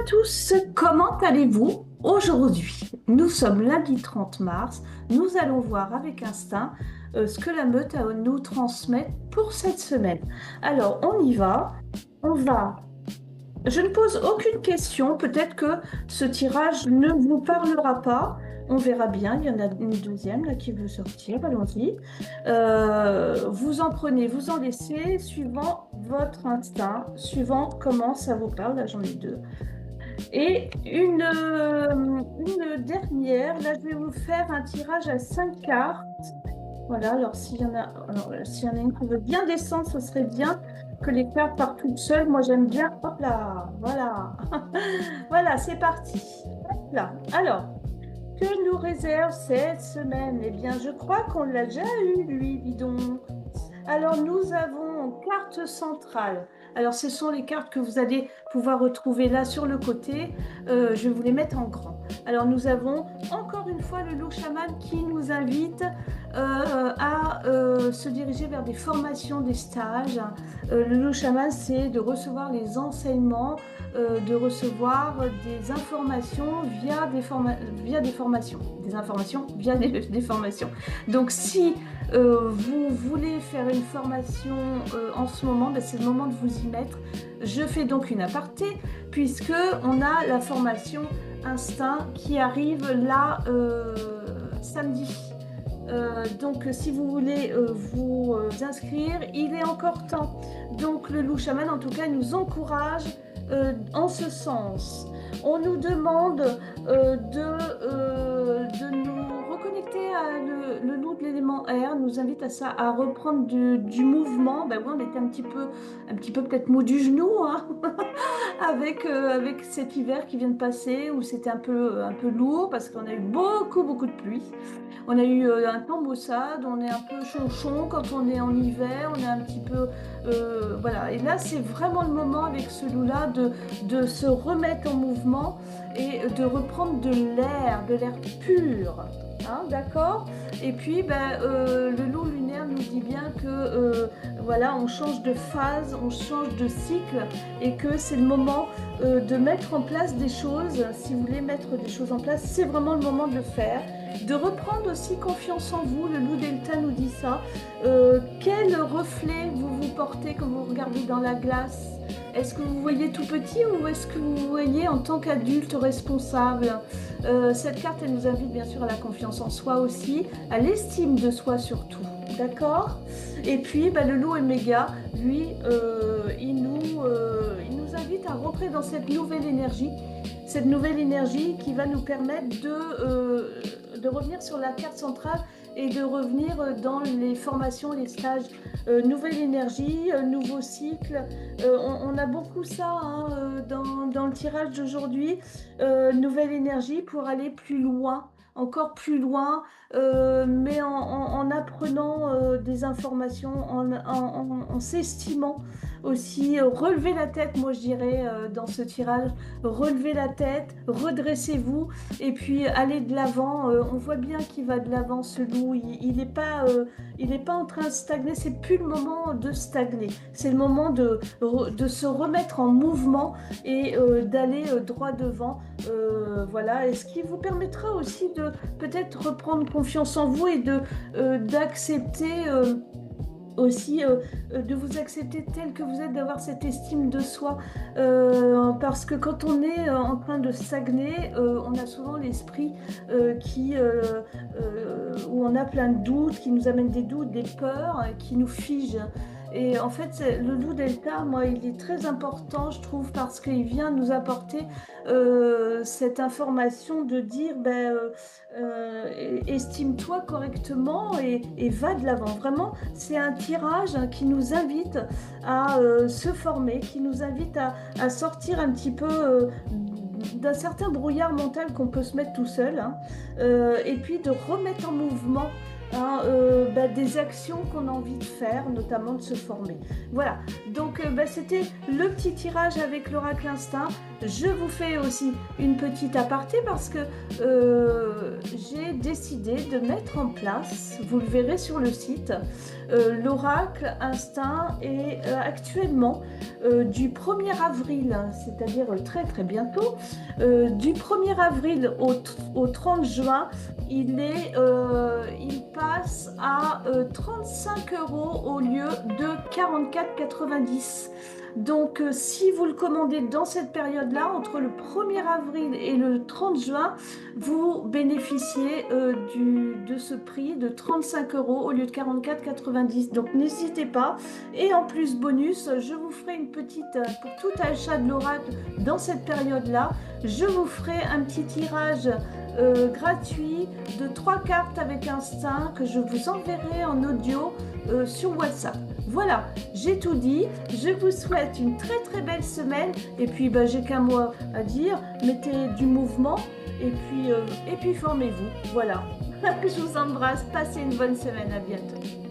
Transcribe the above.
Tous, comment allez-vous aujourd'hui? Nous sommes lundi 30 mars. Nous allons voir avec instinct ce que la meute a à nous transmettre pour cette semaine. Alors, on y va. On va. Je ne pose aucune question. Peut-être que ce tirage ne vous parlera pas. On verra bien. Il y en a une deuxième là qui veut sortir. Allons-y. Vous en prenez, vous en laissez, suivant votre instinct, suivant comment ça vous parle. Là, j'en ai deux. Et une dernière, là je vais vous faire un tirage à 5 cartes. Voilà, alors s'il y en a une qui veut bien descendre, ce serait bien que les cartes partent toutes seules. Moi j'aime bien. Hop là, voilà. Voilà, c'est parti. Hop là. Alors, que nous réserve cette semaine? Eh bien, je crois qu'on l'a déjà eu, lui, dis donc. Alors, nous avons carte centrale. Alors, ce sont les cartes que vous allez pouvoir retrouver là sur le côté. Je vais vous les mettre en grand. Alors, nous avons encore une fois le loup chaman qui nous invite à se diriger vers des formations, des stages. Le loup chaman, c'est de recevoir les enseignements, de recevoir des informations via des formations. Des informations via des formations. Donc, si vous voulez faire une formation en ce moment, ben, c'est le moment de vous y mettre. Je fais donc une aparté puisque on a la formation Instinct qui arrive là samedi. Donc si vous voulez vous inscrire, il est encore temps. Donc le loup chaman en tout cas nous encourage en ce sens. On nous demande de nous reconnecter à le loup de l'élément air, nous invite à ça, à reprendre du mouvement. Ben oui, on était un petit peu peut-être mou du genou, hein, avec cet hiver qui vient de passer où c'était un peu lourd parce qu'on a eu beaucoup de pluie. On a eu un temps maussade, on est un peu chonchon quand on est en hiver, on est un petit peu... voilà. Et là, c'est vraiment le moment avec ce loup-là de se remettre en mouvement et de reprendre de l'air pur. Hein, d'accord? Et puis, ben, le loup lunaire nous dit bien que voilà, on change de phase, on change de cycle et que c'est le moment de mettre en place des choses. Si vous voulez mettre des choses en place, c'est vraiment le moment de le faire. De reprendre aussi confiance en vous, le loup delta nous dit ça. Quel reflet vous portez quand vous regardez dans la glace? Est-ce que vous voyez tout petit ou est-ce que vous voyez en tant qu'adulte responsable? Cette carte, elle nous invite bien sûr à la confiance en soi aussi, à l'estime de soi surtout, d'accord? Et puis, bah, le loup Oméga, lui, il nous invite à rentrer dans cette nouvelle énergie qui va nous permettre de revenir sur la carte centrale et de revenir dans les formations, les stages. Nouvelle énergie, nouveau cycle. On a beaucoup ça hein, dans le tirage d'aujourd'hui. Nouvelle énergie pour aller plus loin, encore plus loin, mais en apprenant des informations, en s'estimant aussi. Relever la tête, moi je dirais dans ce tirage, relevez la tête, redressez-vous et puis allez de l'avant. On voit bien qu'il va de l'avant ce loup, il n'est pas en train de stagner, c'est plus le moment de stagner, c'est le moment de se remettre en mouvement et d'aller droit devant. Voilà, et ce qui vous permettra aussi de peut-être reprendre confiance en vous et d'accepter aussi de vous accepter tel que vous êtes, d'avoir cette estime de soi. Parce que quand on est en train de stagner, on a souvent l'esprit où on a plein de doutes, qui nous amène des doutes, des peurs, qui nous figent. Et en fait, le loup delta, moi, il est très important, je trouve, parce qu'il vient nous apporter cette information de dire, ben, estime-toi correctement et va de l'avant. Vraiment, c'est un tirage hein, qui nous invite à se former, qui nous invite à sortir un petit peu d'un certain brouillard mental qu'on peut se mettre tout seul, hein, et puis de remettre en mouvement hein, des actions qu'on a envie de faire, notamment de se former. Voilà, donc c'était le petit tirage avec l'oracle instinct. Je vous fais aussi une petite aparté parce que j'ai décidé de mettre en place, vous le verrez sur le site, l'oracle instinct est actuellement du 1er avril, hein, c'est-à-dire très très bientôt, du 1er avril au 30 juin, il passe à 35 € au lieu de 44,90 €. Donc, si vous le commandez dans cette période-là, entre le 1er avril et le 30 juin, vous bénéficiez de ce prix de 35 € au lieu de 44,90 €. Donc, n'hésitez pas. Et en plus, bonus, je vous ferai une petite, pour tout achat de l'Oracle dans cette période-là, je vous ferai un petit tirage gratuit de 3 cartes avec instinct que je vous enverrai en audio sur WhatsApp. Voilà, j'ai tout dit. Je vous souhaite une très très belle semaine. Et puis, j'ai qu'un mot à dire. Mettez du mouvement et puis formez-vous. Voilà. Je vous embrasse. Passez une bonne semaine. À bientôt.